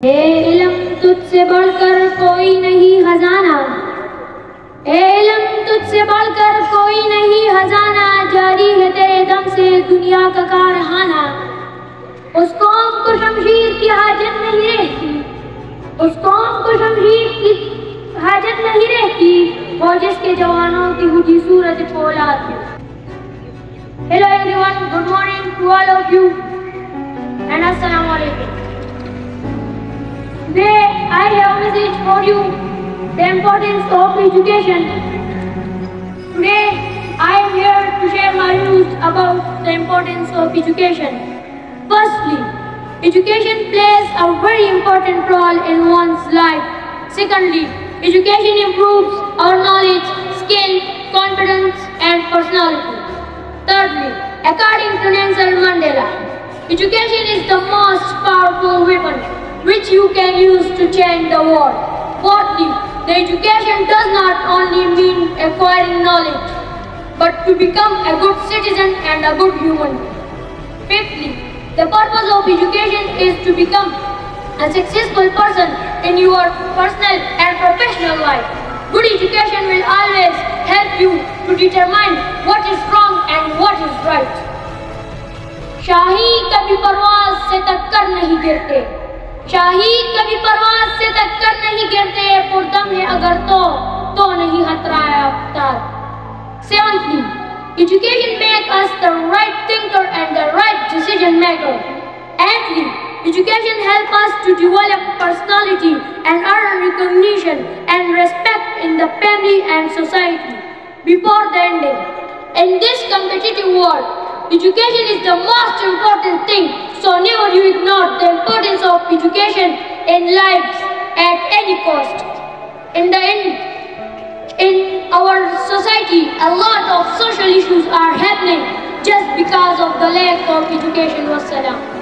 हे इल्म तुझसे बढ़कर कोई नहीं खजाना, हे इल्म तुझसे बढ़कर कोई नहीं खजाना, जारी है तेरे दम से दुनिया का कारखाना। उस कौम को शमशीर की हाजत नहीं रहती, उस कौम को शमशीर की हाजत नहीं रहती, वो जिसके जवानों की हुजी सूरत फौलाद है। Hello everyone, good morning to all of you and assalamu alaikum. Today I have a message for you, the importance of education. Today I am here to share my views about the importance of education. Firstly, education plays a very important role in one's life. Secondly, education improves our knowledge, skill, confidence and personality. Thirdly, according to Nelson Mandela, education is the most powerful weapon which you can use to change the world. Fourthly, the education does not only mean acquiring knowledge, but to become a good citizen and a good human. Fifthly, the purpose of education is to become a successful person in your personal and professional life. Good education will always help you to determine what is wrong and what is right. शाही कभी परवाज़ से टक्कर नहीं गिरते, शाही कभी परवाज़ से टक्कर नहीं गिरते, पुरदम है अगर तो नहीं खतराए Aftab. Seventhly, education makes us the right thinker and the right decision maker. Eighthly, education helps us to develop personality and earn recognition and respect in the family and society. Before the ending, in this competitive world, education is the most important thing, so never you ignore the importance of education in lives at any cost. In the end, in our society, a lot of social issues are happening just because of the lack of education. Wassalam.